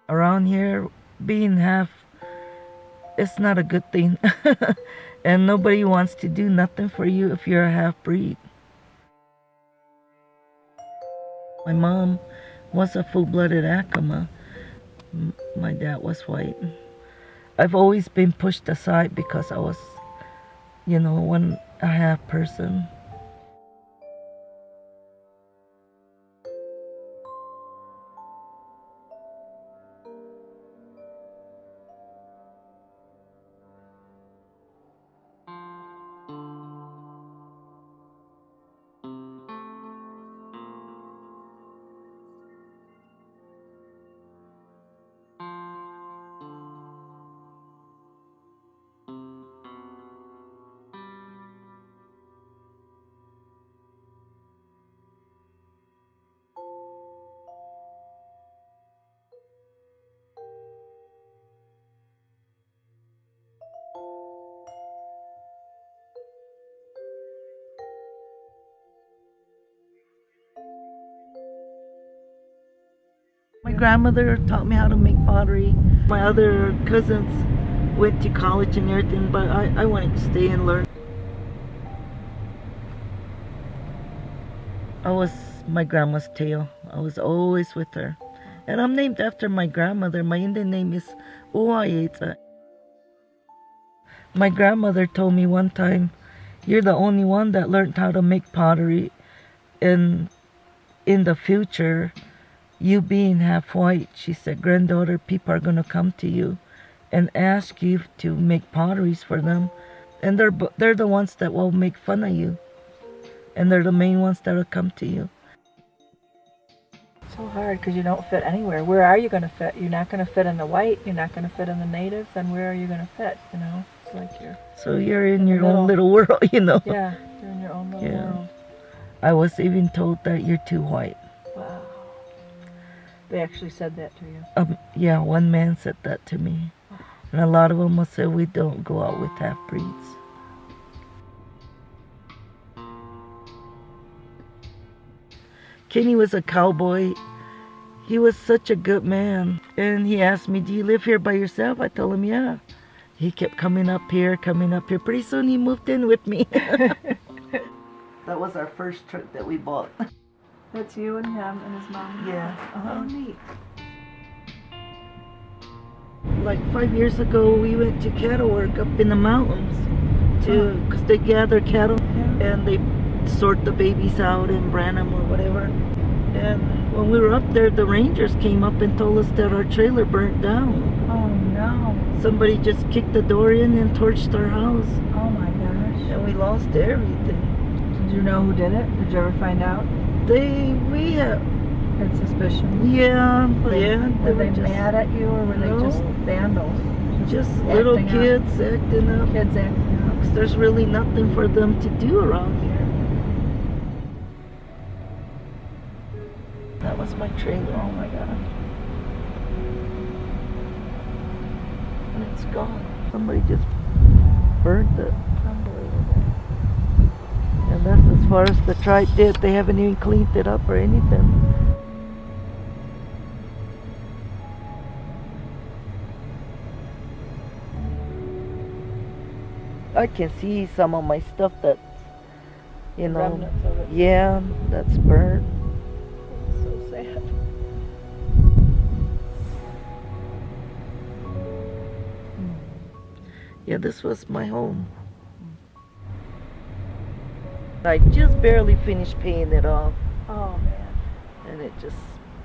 Around here, being half, it's not a good thing. And nobody wants to do nothing for you if you're a half breed. My mom was a full-blooded Acoma. My dad was white. I've always been pushed aside because I was, one a half person. My grandmother taught me how to make pottery. My other cousins went to college and everything, but I wanted to stay and learn. I was my grandma's tail. I was always with her. And I'm named after my grandmother. My Indian name is Uayeta. My grandmother told me one time, "You're the only one that learned how to make pottery. And in the future, you being half white," she said, "granddaughter, people are going to come to you and ask you to make potteries for them. And they're the ones that will make fun of you. And they're the main ones that will come to you." So hard because you don't fit anywhere. Where are you going to fit? You're not going to fit in the white. You're not going to fit in the natives. Then where are you going to fit? It's like So you're in your middle. own little world, Yeah, you're in your own little world. I was even told that you're too white. Wow. They actually said that to you. Yeah, one man said that to me. And a lot of them will say we don't go out with half-breeds. Kenny was a cowboy. He was such a good man. And he asked me, "Do you live here by yourself?" I told him, "Yeah." He kept coming up here. Pretty soon he moved in with me. That was our first truck that we bought. That's you and him and his mom. Yeah. Oh, neat. Like 5 years ago, we went to cattle work up in the mountains because they gather cattle and they sort the babies out and brand them or whatever. And when we were up there, the rangers came up and told us that our trailer burnt down. Oh no. Somebody just kicked the door in and torched our house. Oh my gosh. And we lost everything. Did you know who did it? Did you ever find out? We had suspicion. Yeah. Were they just mad at you or were they just vandals? Just little kids acting up. Kids acting up. 'Cause there's really nothing for them to do around here. That was my trailer. Oh my god. And it's gone. Somebody just burned it. Unbelievable. And that's as far as the tribe did. They haven't even cleaned it up or anything. I can see some of my stuff that's, Remnants of it. yeah, that's burnt. So sad. Yeah, this was my home. I just barely finished paying it off, Oh man. and it just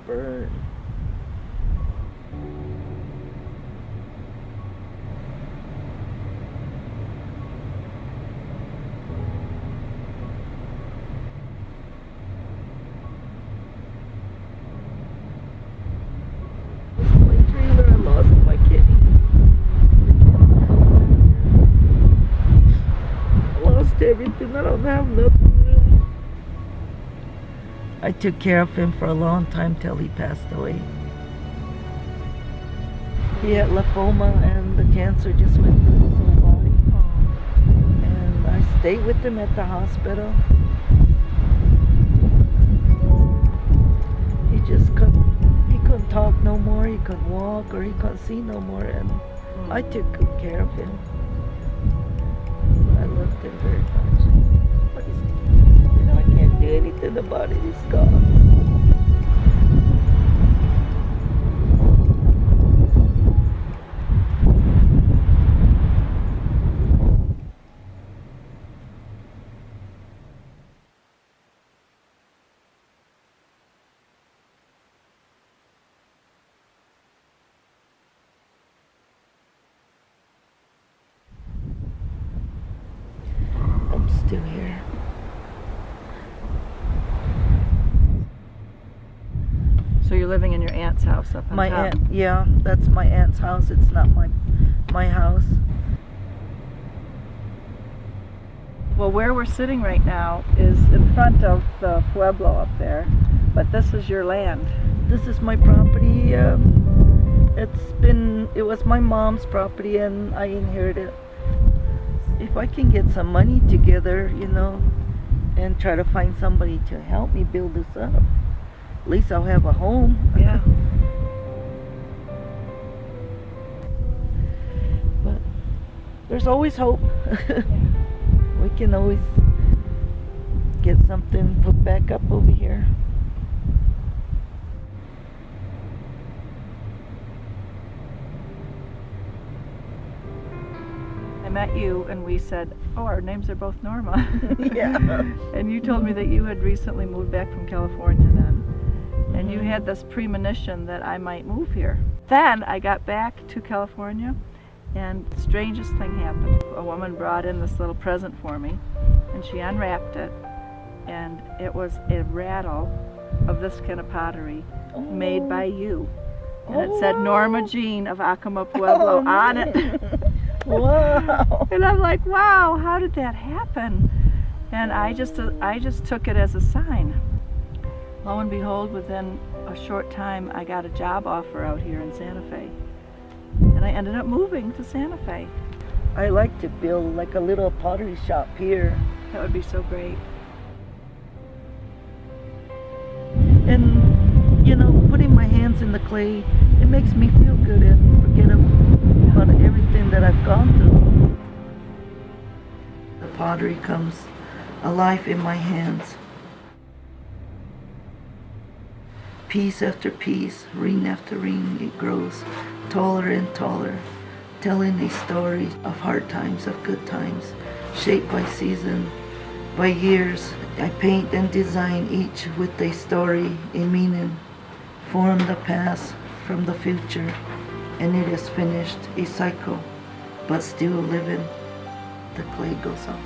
burned. Lost my trailer, I lost my kitty. I lost everything. I don't have nothing. I took care of him for a long time till he passed away. He had lymphoma and the cancer just went through his whole body. And I stayed with him at the hospital. He couldn't talk no more, he couldn't walk, or he couldn't see no more, and I took good care of him. I loved him very much. But I can't do anything about it. He's gone. I'm still here. So you're living in your aunt's house up on My top. aunt, yeah, that's my aunt's house. It's not my house. Well, where we're sitting right now is in front of the pueblo up there, but this is your land. This is my property. It was my mom's property, and I inherited it. If I can get some money together, and try to find somebody to help me build this up, at least I'll have a home. Yeah. But there's always hope. We can always get something put back up over here. I met you and we said, oh, our names are both Norma. Yeah. And you told me that you had recently moved back from California then. And you had this premonition that I might move here. Then I got back to California and the strangest thing happened. A woman brought in this little present for me and she unwrapped it and it was a rattle of this kind of pottery made by you. And it said Norma Jean of Acoma Pueblo on it. Wow. And I'm like, wow, how did that happen? And I just took it as a sign. Lo and behold, within a short time, I got a job offer out here in Santa Fe. And I ended up moving to Santa Fe. I like to build like a little pottery shop here. That would be so great. And, putting my hands in the clay, it makes me feel good and forget about everything that I've gone through. The pottery comes alive in my hands. Piece after piece, ring after ring, it grows taller and taller, telling a story of hard times, of good times, shaped by season, by years. I paint and design each with a story, a meaning, form the past from the future, and it is finished, a cycle, but still living, the clay goes on.